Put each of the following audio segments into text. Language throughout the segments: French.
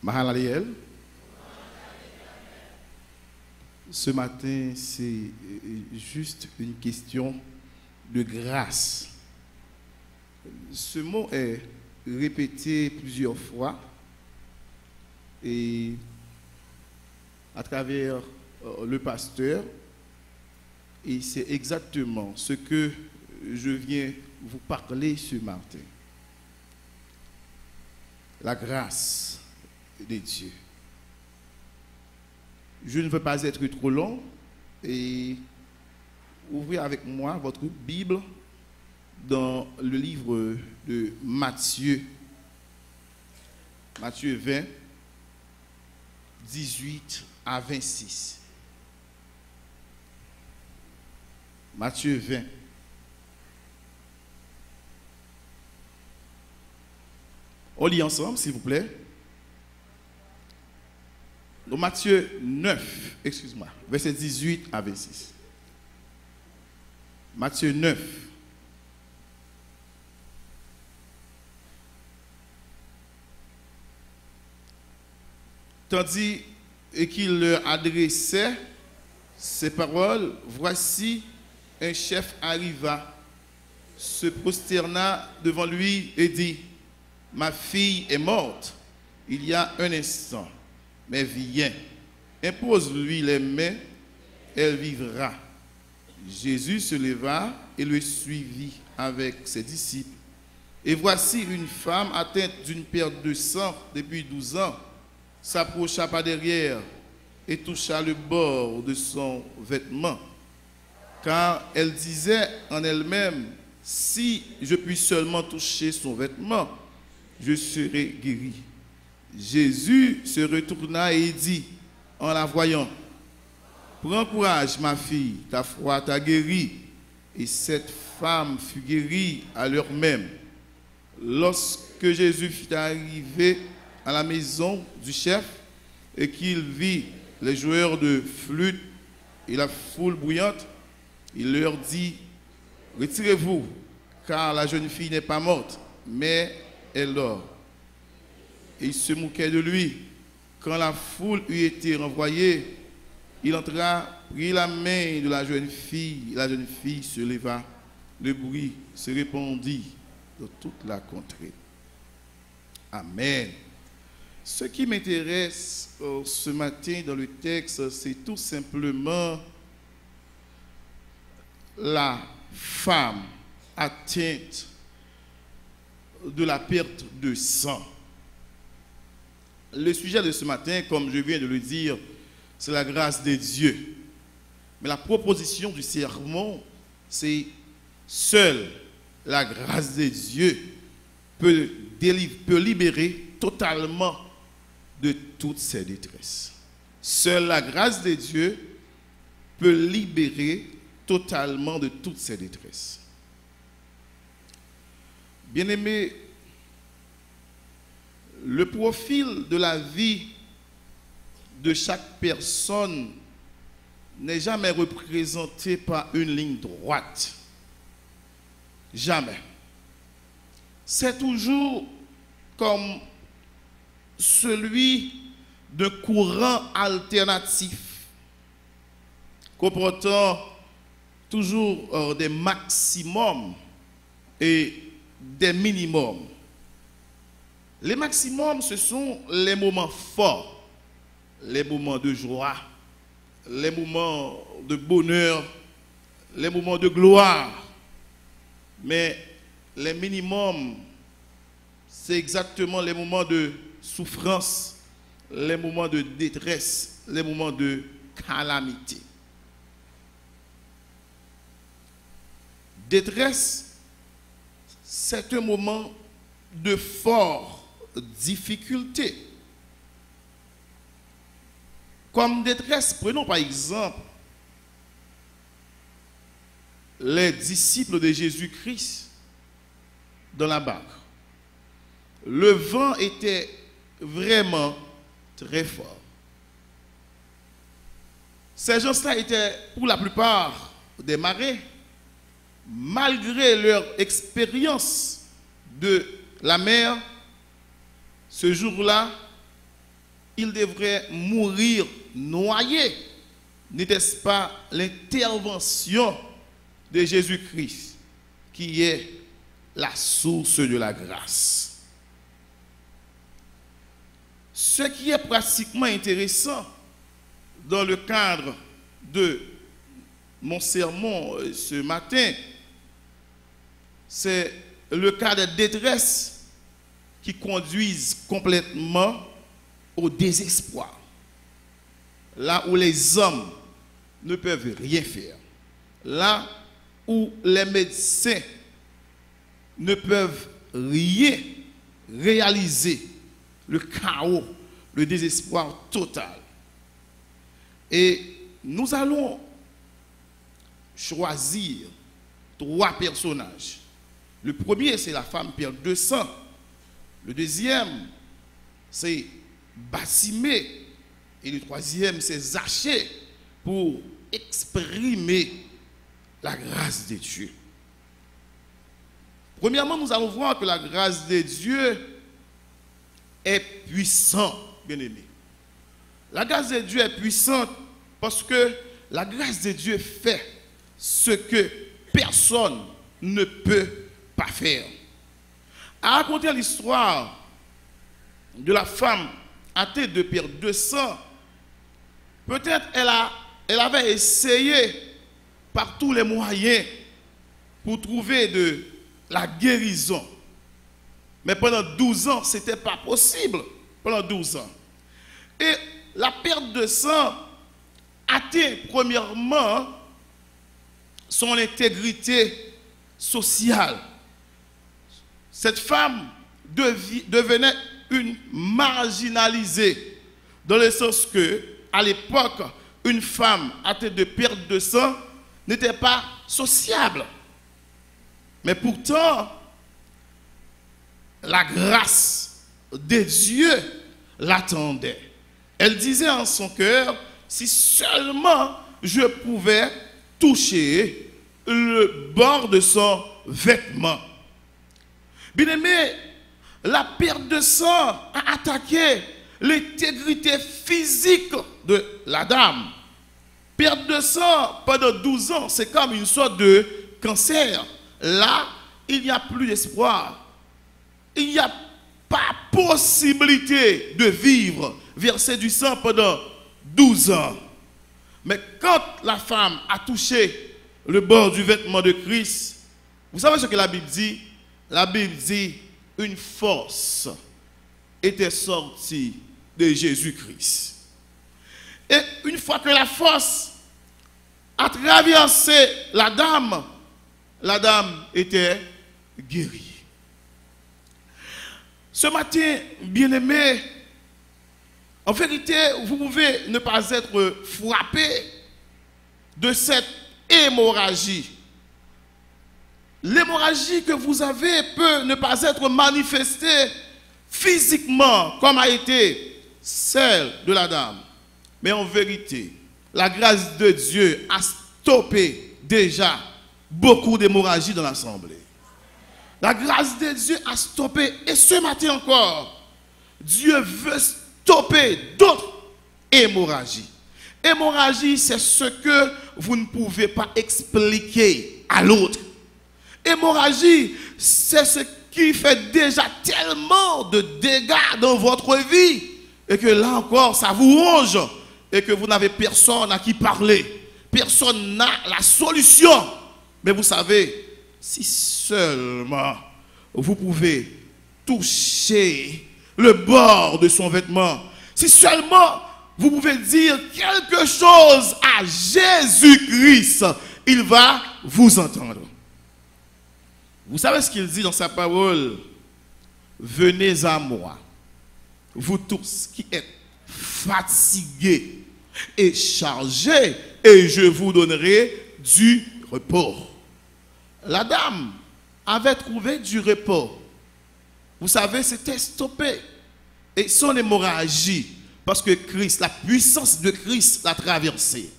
Mahalaliel. Ce matin, c'est juste une question de grâce. Ce mot est répété plusieurs fois et à travers le pasteur, et c'est exactement ce que je viens vous parler ce matin. La grâce de Dieu. Je ne veux pas être trop long et ouvrez avec moi votre Bible dans le livre de Matthieu. Matthieu 20, 18 à 26. Matthieu 20. On lit ensemble, s'il vous plaît. Donc, Matthieu 9, excuse-moi, verset 18 à 26. Matthieu 9. Tandis qu'il leur adressait ces paroles, voici un chef arriva, se prosterna devant lui et dit: ma fille est morte il y a un instant, mais viens, impose-lui les mains, elle vivra. Jésus se leva et le suivit avec ses disciples. Et voici une femme atteinte d'une perte de sang depuis 12 ans, s'approcha par derrière et toucha le bord de son vêtement, car elle disait en elle-même: si je puis seulement toucher son vêtement, je serai guéri. Jésus se retourna et dit, en la voyant: prends courage, ma fille, ta foi t'a guérie. Et cette femme fut guérie à l'heure même. Lorsque Jésus fut arrivé à la maison du chef et qu'il vit les joueurs de flûte et la foule bruyante, il leur dit: retirez-vous, car la jeune fille n'est pas morte, mais elle dort. Et il se moquait de lui. Quand la foule eut été renvoyée, il entra, prit la main de la jeune fille se leva. Le bruit se répandit dans toute la contrée. Amen. Ce qui m'intéresse ce matin dans le texte, c'est tout simplement la femme atteinte de la perte de sang. Le sujet de ce matin, comme je viens de le dire, c'est la grâce de Dieu. Mais la proposition du sermon, c'est seule la grâce de Dieu peut libérer totalement de toutes ses détresses. Seule la grâce de Dieu peut libérer totalement de toutes ses détresses. Bien-aimés, le profil de la vie de chaque personne n'est jamais représenté par une ligne droite. Jamais. C'est toujours comme celui d'un courant alternatif, comportant toujours des maximums et des minimums. Les maximums, ce sont les moments forts, les moments de joie, les moments de bonheur, les moments de gloire. Mais les minimums, c'est exactement les moments de souffrance, les moments de détresse, les moments de calamité. Détresse, c'est un moment de forte difficulté. Comme détresse, prenons par exemple les disciples de Jésus-Christ dans la barque. Le vent était vraiment très fort. Ces gens-là étaient pour la plupart des marins. Malgré leur expérience de la mer, ce jour-là, il devrait mourir noyé. N'était-ce pas l'intervention de Jésus-Christ qui est la source de la grâce? Ce qui est pratiquement intéressant dans le cadre de mon sermon ce matin, c'est le cas de détresse qui conduisent complètement au désespoir. Là où les hommes ne peuvent rien faire. Là où les médecins ne peuvent rien réaliser. Le chaos, le désespoir total. Et nous allons choisir 3 personnages. Le premier, c'est la femme perd 200. Le deuxième, c'est Batimée. Et le troisième, c'est Zachée, pour exprimer la grâce de Dieu. Premièrement, nous allons voir que la grâce de Dieu est puissante, bien-aimé. La grâce de Dieu est puissante parce que la grâce de Dieu fait ce que personne ne peut pas faire. À raconter l'histoire de la femme atteinte de perdre 200, peut-être elle avait essayé par tous les moyens pour trouver de la guérison. Mais pendant 12 ans, ce n'était pas possible. Pendant 12 ans. Et la perte de sang atteint premièrement son intégrité sociale. Cette femme devenait une marginalisée, dans le sens que, à l'époque, une femme atteinte de perte de sang n'était pas sociable. Mais pourtant, la grâce de Dieu l'attendait. Elle disait en son cœur, si seulement je pouvais toucher le bord de son vêtement. Bien-aimé, la perte de sang a attaqué l'intégrité physique de la dame. Perte de sang pendant 12 ans, c'est comme une sorte de cancer. Là, il n'y a plus d'espoir. Il n'y a pas possibilité de vivre, verser du sang pendant 12 ans. Mais quand la femme a touché le bord du vêtement de Christ, vous savez ce que la Bible dit? La Bible dit, une force était sortie de Jésus-Christ. Et une fois que la force a traversé la dame était guérie. Ce matin, bien-aimés, en vérité, vous pouvez ne pas être frappé de cette hémorragie. L'hémorragie que vous avez peut ne pas être manifestée physiquement comme a été celle de la dame. Mais en vérité, la grâce de Dieu a stoppé déjà beaucoup d'hémorragie dans l'assemblée. La grâce de Dieu a stoppé, et ce matin encore, Dieu veut stopper d'autres hémorragies. Hémorragie, c'est ce que vous ne pouvez pas expliquer à l'autre. Hémorragie, c'est ce qui fait déjà tellement de dégâts dans votre vie, et que là encore, ça vous ronge, et que vous n'avez personne à qui parler. Personne n'a la solution. Mais vous savez, si seulement vous pouvez toucher le bord de son vêtement, si seulement vous pouvez dire quelque chose à Jésus-Christ, il va vous entendre. Vous savez ce qu'il dit dans sa parole? Venez à moi, vous tous qui êtes fatigués et chargés, et je vous donnerai du repos. La dame avait trouvé du repos. Vous savez, c'était stoppé. Et son hémorragie, parce que Christ, la puissance de Christ l'a traversée.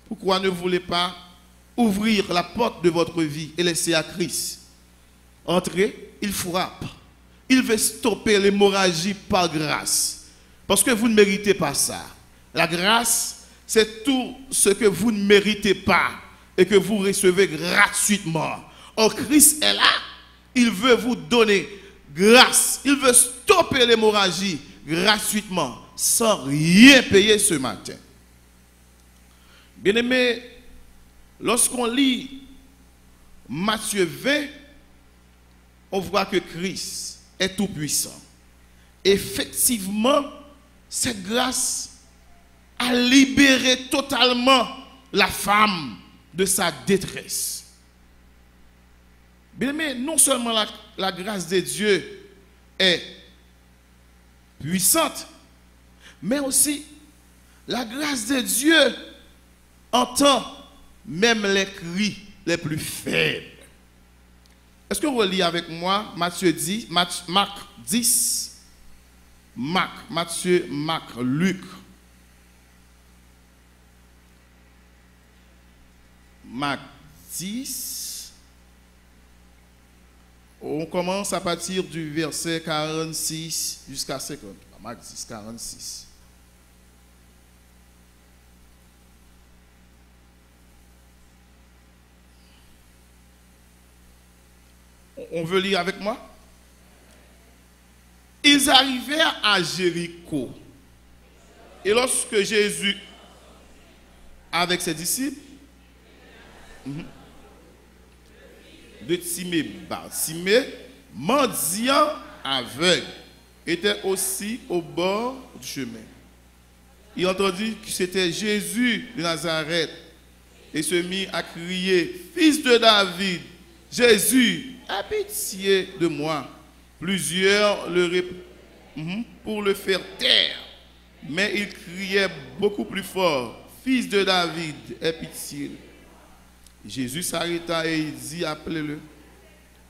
Pourquoi ne voulez pas ouvrir la porte de votre vie et laisser à Christ entrer? Il frappe. il veut stopper l'hémorragie par grâce. Parce que vous ne méritez pas ça. La grâce, c'est tout ce que vous ne méritez pas et que vous recevez gratuitement. Or, Christ est là, il veut vous donner grâce. Il veut stopper l'hémorragie gratuitement, sans rien payer ce matin. Bien-aimé, lorsqu'on lit Matthieu 20, on voit que Christ est tout puissant. Effectivement, cette grâce a libéré totalement la femme de sa détresse. Bien aimé, non seulement la grâce de Dieu est puissante, mais aussi la grâce de Dieu entend même les cris les plus faibles. Est-ce que vous lisez avec moi Matthieu 10, Marc 10, Matthieu, Marc, Luc. Marc 10. On commence à partir du verset 46 jusqu'à 50. Marc 10, 46. On veut lire avec moi? Ils arrivèrent à Jéricho. Et lorsque Jésus, avec ses disciples, de Timée, Bartimée, mendiant aveugle, était aussi au bord du chemin. Il entendit que c'était Jésus de Nazareth et se mit à crier, Fils de David, Jésus, aie pitié de moi. Plusieurs le pour le faire taire, mais il criait beaucoup plus fort, Fils de David, aie pitié. Jésus s'arrêta et il dit, appelez-le.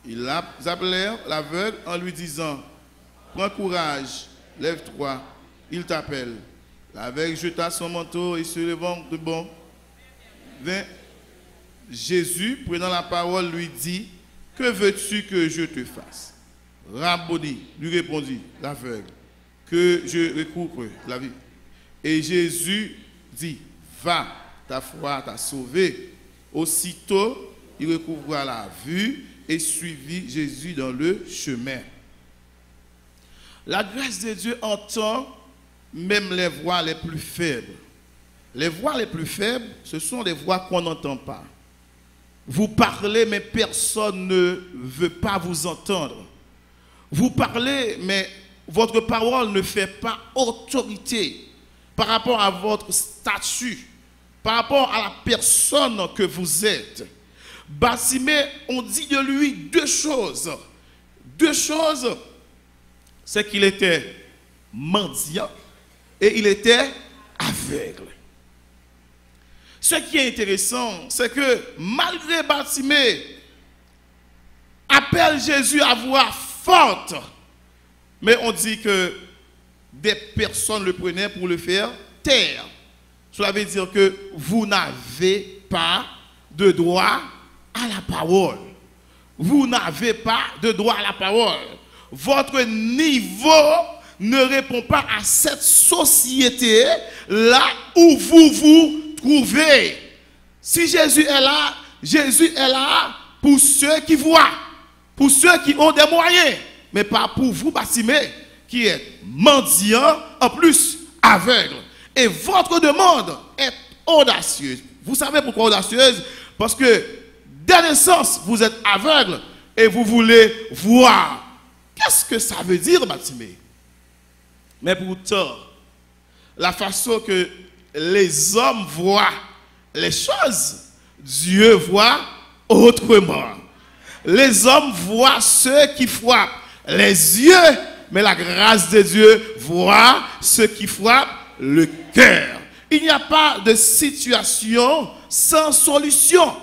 Ils appelèrent l'aveugle en lui disant, prends courage, lève-toi, il t'appelle. L'aveugle jeta son manteau et se levant de bon, vint. Jésus, prenant la parole, lui dit, que veux-tu que je te fasse? Rabboni, lui répondit l'aveugle, que je recouvre la vie. Et Jésus dit, va, ta foi t'a sauvé. Aussitôt, il recouvra la vue et suivit Jésus dans le chemin. La grâce de Dieu entend même les voix les plus faibles. Les voix les plus faibles, ce sont les voix qu'on n'entend pas. Vous parlez, mais personne ne veut pas vous entendre. Vous parlez, mais votre parole ne fait pas autorité par rapport à votre statut, par rapport à la personne que vous êtes. Bartimée, on dit de lui deux choses. Deux choses, c'est qu'il était mendiant et il était aveugle. Ce qui est intéressant, c'est que malgré Bartimée appelle Jésus à voix forte, mais on dit que des personnes le prenaient pour le faire taire. Cela veut dire que vous n'avez pas de droit à la parole. Vous n'avez pas de droit à la parole. Votre niveau ne répond pas à cette société là où vous vous trouvez. Si Jésus est là pour ceux qui voient, pour ceux qui ont des moyens, mais pas pour vous, Bartimée, qui est mendiant, en plus aveugle. Et votre demande est audacieuse. Vous savez pourquoi audacieuse? Parce que dès naissance, vous êtes aveugle et vous voulez voir. Qu'est-ce que ça veut dire, Bartimée? Mais pourtant, la façon que les hommes voient les choses, Dieu voit autrement. Les hommes voient ceux qui frappent les yeux, mais la grâce de Dieu voit ceux qui frappent le cœur. Il n'y a pas de situation sans solution.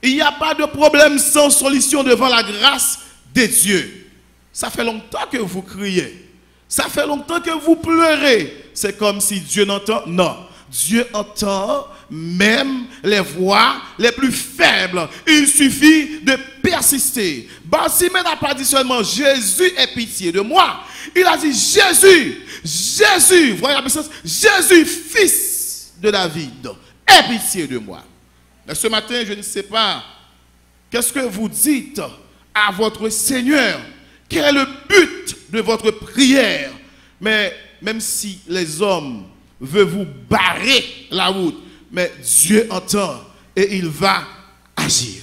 Il n'y a pas de problème sans solution devant la grâce de Dieu. Ça fait longtemps que vous criez. Ça fait longtemps que vous pleurez. C'est comme si Dieu n'entend. Non. Dieu entend même les voix les plus faibles. Il suffit de persister. Bartimée n'a pas dit seulement Jésus ait pitié de moi. Il a dit Jésus, voyez la puissance, Jésus, fils de David, aie pitié de moi. Mais ce matin, je ne sais pas, qu'est-ce que vous dites à votre Seigneur? Quel est le but de votre prière? Mais même si les hommes veulent vous barrer la route, mais Dieu entend et il va agir.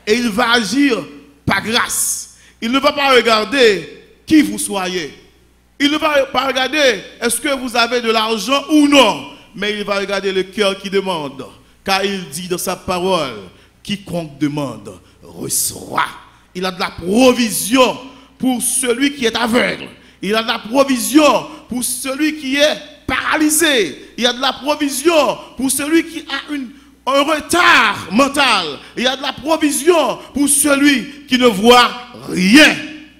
Et il va agir par grâce. Il ne va pas regarder qui vous soyez. Il ne va pas regarder est-ce que vous avez de l'argent ou non. Mais il va regarder le cœur qui demande. Car il dit dans sa parole, quiconque demande, reçoit. Il a de la provision pour celui qui est aveugle. Il a de la provision pour celui qui est paralysé. Il y a de la provision pour celui qui a un retard mental. Il y a de la provision pour celui qui ne voit rien.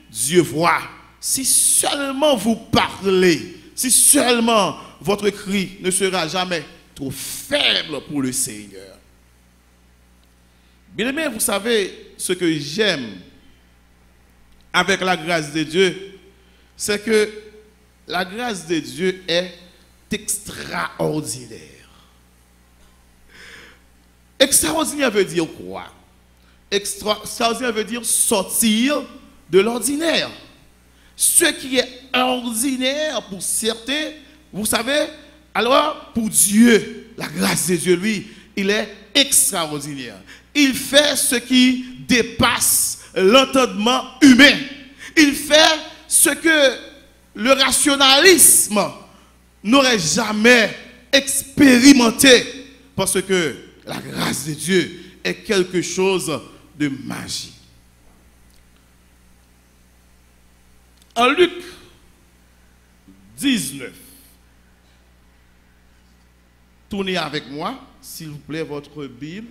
Dieu voit. Si seulement vous parlez, si seulement votre cri ne sera jamais trop faible pour le Seigneur. Bien-aimé, vous savez ce que j'aime avec la grâce de Dieu, c'est que la grâce de Dieu est extraordinaire. Extraordinaire veut dire quoi? Extraordinaire veut dire sortir de l'ordinaire. Ce qui est ordinaire pour certains, vous savez, alors pour Dieu, la grâce de Dieu, lui, il est extraordinaire. Il fait ce qui dépasse l'entendement humain. Il fait ce que le rationalisme n'aurait jamais expérimenté. Parce que la grâce de Dieu est quelque chose de magique. En Luc 19, tournez avec moi, s'il vous plaît, votre Bible.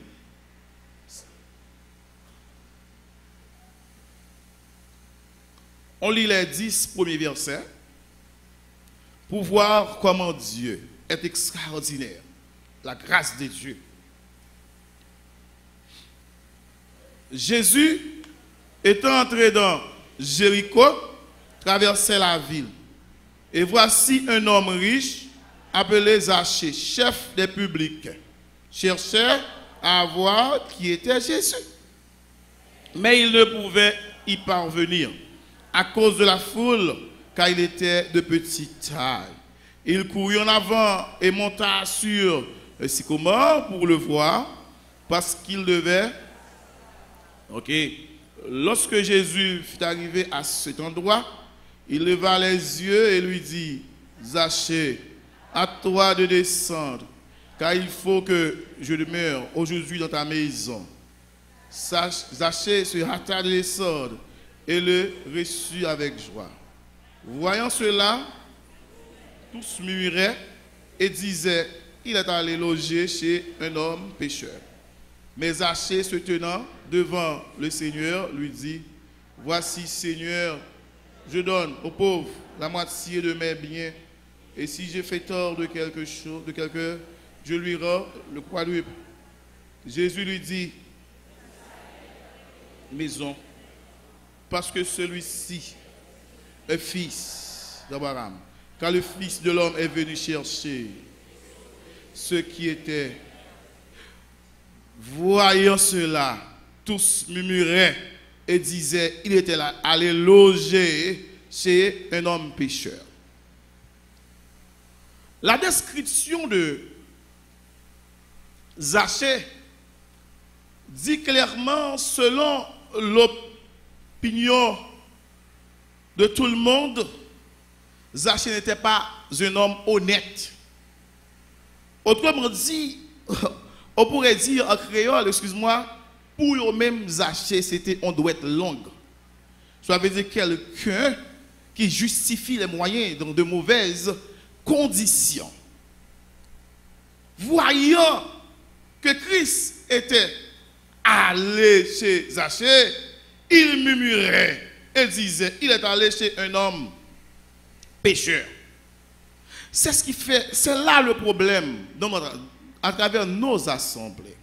On lit les 10 premiers versets pour voir comment Dieu est extraordinaire. La grâce de Dieu. Jésus, étant entré dans Jéricho, traversait la ville. Et voici un homme riche, appelé Zachée, chef des publicains, cherchait à voir qui était Jésus. Mais il ne pouvait y parvenir à cause de la foule, car il était de petite taille. Il courut en avant et monta sur le sycomore pour le voir, parce qu'il devait... Ok. Lorsque Jésus fut arrivé à cet endroit, il leva les yeux et lui dit, Zachée, à toi de descendre, car il faut que je demeure aujourd'hui dans ta maison. Zachée se hâta de descendre et le reçut avec joie. Voyant cela, tous murmuraient et disaient, il est allé loger chez un homme pécheur. Mais Zachée, se tenant devant le Seigneur, lui dit, voici, Seigneur, je donne aux pauvres la moitié de mes biens, et si j'ai fait tort de quelque chose, de quelqu'un, je lui rends le quadruple. Jésus lui dit, maison, parce que celui-ci est fils d'Abraham, car le Fils de l'homme est venu chercher ceux qui étaient. Voyant cela, tous murmuraient et disaient, il était là, allé loger chez un homme pécheur. La description de Zachée dit clairement, selon l'opinion de tout le monde, Zachée n'était pas un homme honnête. Autrement dit, on pourrait dire en créole, excuse-moi, pour eux-mêmes Zachée, c'était on doit être longue. Ça veut dire quelqu'un qui justifie les moyens dans de mauvaises conditions. Voyant que Christ était allé chez Zachée, il murmurait et disait, il est allé chez un homme pécheur. C'est ce qui fait, c'est là le problème à travers nos assemblées.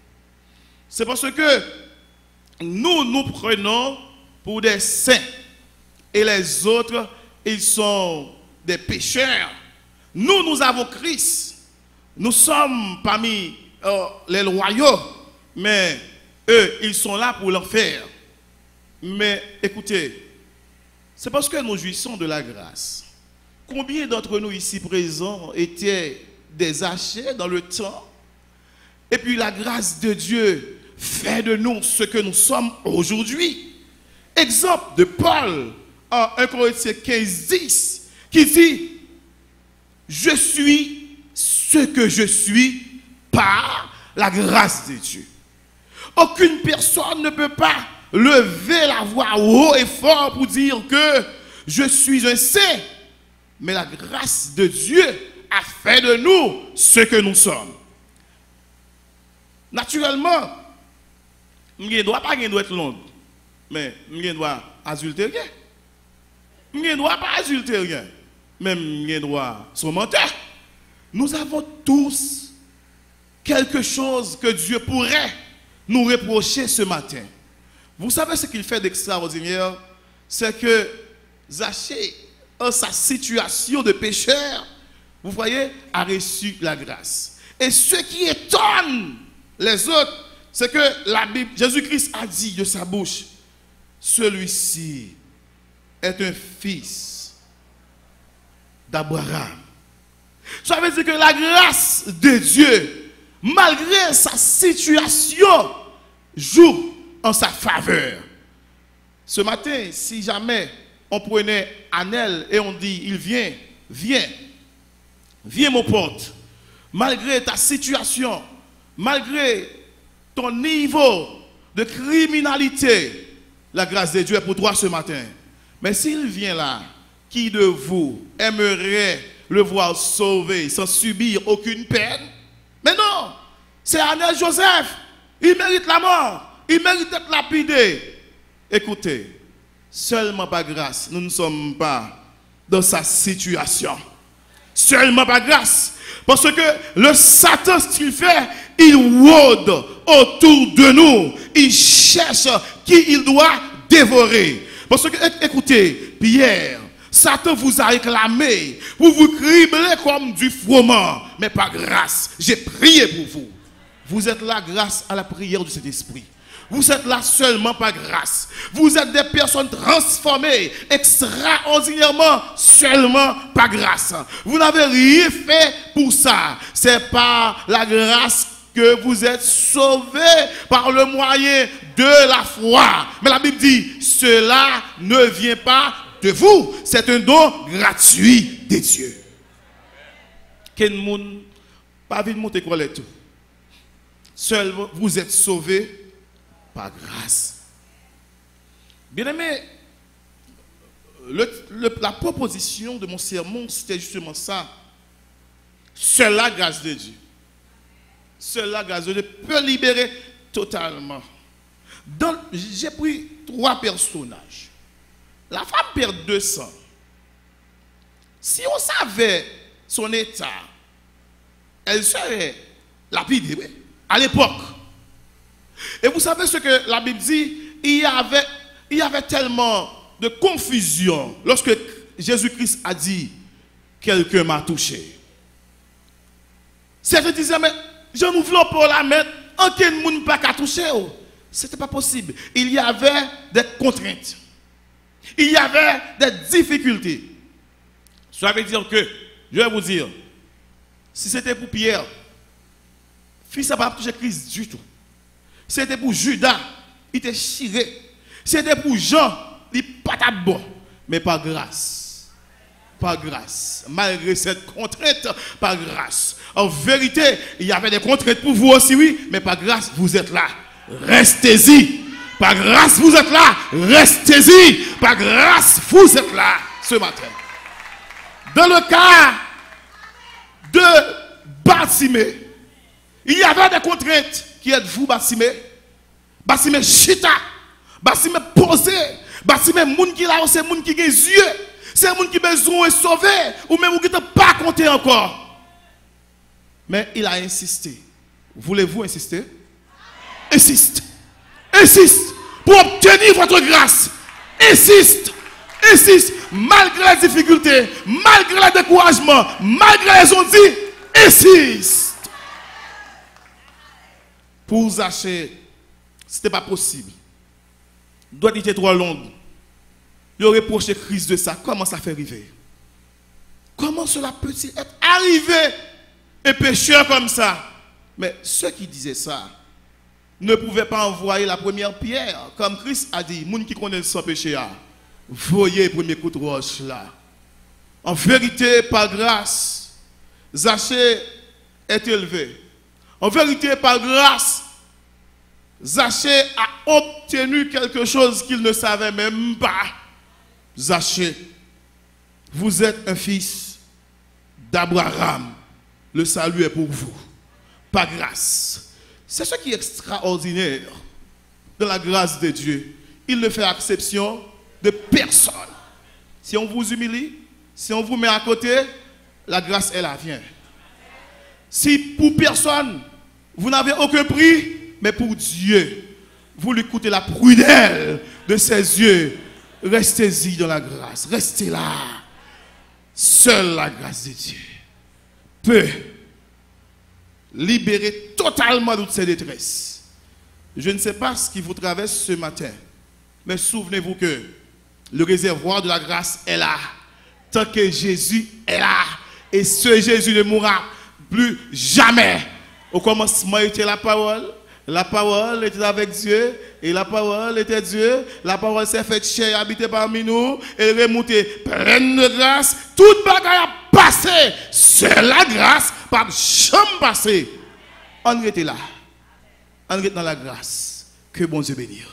C'est parce que nous nous prenons pour des saints et les autres, ils sont des pécheurs. Nous avons Christ. Nous sommes parmi les loyaux, mais eux, ils sont là pour l'enfer. Mais écoutez, c'est parce que nous jouissons de la grâce. Combien d'entre nous ici présents étaient des hachés dans le temps? Et puis la grâce de Dieu fait de nous ce que nous sommes aujourd'hui. Exemple de Paul en 1 Corinthiens 15, 10, qui dit: je suis ce que je suis par la grâce de Dieu. Aucune personne ne peut pas lever la voix haut et fort pour dire que je suis un saint. Mais la grâce de Dieu a fait de nous ce que nous sommes. Naturellement, je ne dois pas être long, mais je dois adultérer. Je ne dois pas adultérer, même je dois se mentir. Nous avons tous quelque chose que Dieu pourrait nous reprocher ce matin. Vous savez ce qu'il fait d'extraordinaire? C'est que Zachée, en sa situation de pécheur, vous voyez, a reçu la grâce. Et ce qui étonne les autres, c'est que la Bible, Jésus-Christ a dit de sa bouche: celui-ci est un fils d'Abraham. Ça veut dire que la grâce de Dieu, malgré sa situation, joue en sa faveur. Ce matin, si jamais on prenait Anel et on dit: il vient, viens mon pote, malgré ta situation, malgré ton niveau de criminalité, la grâce de Dieu est pour toi ce matin. Mais s'il vient là, qui de vous aimerait le voir sauvé sans subir aucune peine? Mais non, c'est Anel Joseph, il mérite la mort, il mérite d'être lapidé. Écoutez, seulement par grâce, nous ne sommes pas dans sa situation. Seulement par grâce. Parce que le Satan, ce qu'il fait, il rôde autour de nous. Il cherche qui il doit dévorer. Parce que, écoutez, Pierre, Satan vous a réclamé, vous vous criblez comme du froment. Mais par grâce, j'ai prié pour vous. Vous êtes là grâce à la prière de cet esprit. Vous êtes là seulement par grâce. Vous êtes des personnes transformées extraordinairement seulement par grâce. Vous n'avez rien fait pour ça. C'est par la grâce que vous êtes sauvés par le moyen de la foi. Mais la Bible dit, cela ne vient pas de vous. C'est un don gratuit de Dieu. Quel monde pas vite monter quoi tout. Seul vous êtes sauvés par grâce. Bien aimé, la proposition de mon sermon, c'était justement ça. Seule la grâce de Dieu. Seule la grâce de Dieu peut libérer totalement. J'ai pris 3 personnages. La femme perd 200. Si on savait son état, elle serait lapidée à l'époque. Et vous savez ce que la Bible dit? Il y avait tellement de confusion lorsque Jésus-Christ a dit: quelqu'un m'a touché. Certains disaient: mais je ne voulais pas la mettre, aucun monde pas qu'à toucher. Ce n'était pas possible. Il y avait des contraintes. Il y avait des difficultés. Ça veut dire que, je vais vous dire, si c'était pour Pierre, fils n'a pas touché Christ du tout. C'était pour Judas, il était chiré. C'était pour Jean, il n'était pas bon. Mais par grâce. Par grâce. Malgré cette contrainte, par grâce. En vérité, il y avait des contraintes pour vous aussi, oui. Mais par grâce, vous êtes là. Restez-y. Par grâce, vous êtes là. Restez-y. Par grâce, vous êtes là ce matin. Dans le cas de Bartimée, il y avait des contraintes. Qui êtes-vous, Bartimée? Bartimée chita. Bartimée posé. Bartimée, moun qui là, c'est moun qui a des yeux. C'est un monde qui a besoin de sauver, ou même qui n'a pas compté encore. Mais il a insisté. Voulez-vous insister? Insiste. Insiste. Pour obtenir votre grâce. Insiste. Insiste. Malgré les difficultés, malgré le découragement, malgré les ondits, insiste. Pour Zachée, ce n'était pas possible. Doit être trop long. Il aurait reproché Christ de ça. Comment ça fait arriver? Comment cela peut-il être arrivé? Un pécheur comme ça. Mais ceux qui disaient ça ne pouvaient pas envoyer la première pierre. Comme Christ a dit, moun qui connaît son péché, voyez le premier coup de roche là. En vérité, par grâce, Zachée est élevé. En vérité, par grâce, Zachée a obtenu quelque chose qu'il ne savait même pas. Zachée, vous êtes un fils d'Abraham. Le salut est pour vous. Par grâce. C'est ce qui est extraordinaire de la grâce de Dieu. Il ne fait exception de personne. Si on vous humilie, si on vous met à côté, la grâce, elle vient. Si pour personne, vous n'avez aucun prix, mais pour Dieu, vous lui coûtez la prunelle de ses yeux. Restez-y dans la grâce. Restez là. Seule la grâce de Dieu peut libérer totalement toutes ces détresses. Je ne sais pas ce qui vous traverse ce matin, mais souvenez-vous que le réservoir de la grâce est là. Tant que Jésus est là. Et ce Jésus ne mourra plus jamais. Au commencement était la parole. La parole était avec Dieu. Et la parole était Dieu. La parole s'est faite chair et habité parmi nous. Elle est remontée pleine de grâce. Toute bagaille a passé. C'est la grâce. Pas jamais passé. On était là. On était dans la grâce. Que bon Dieu bénisse.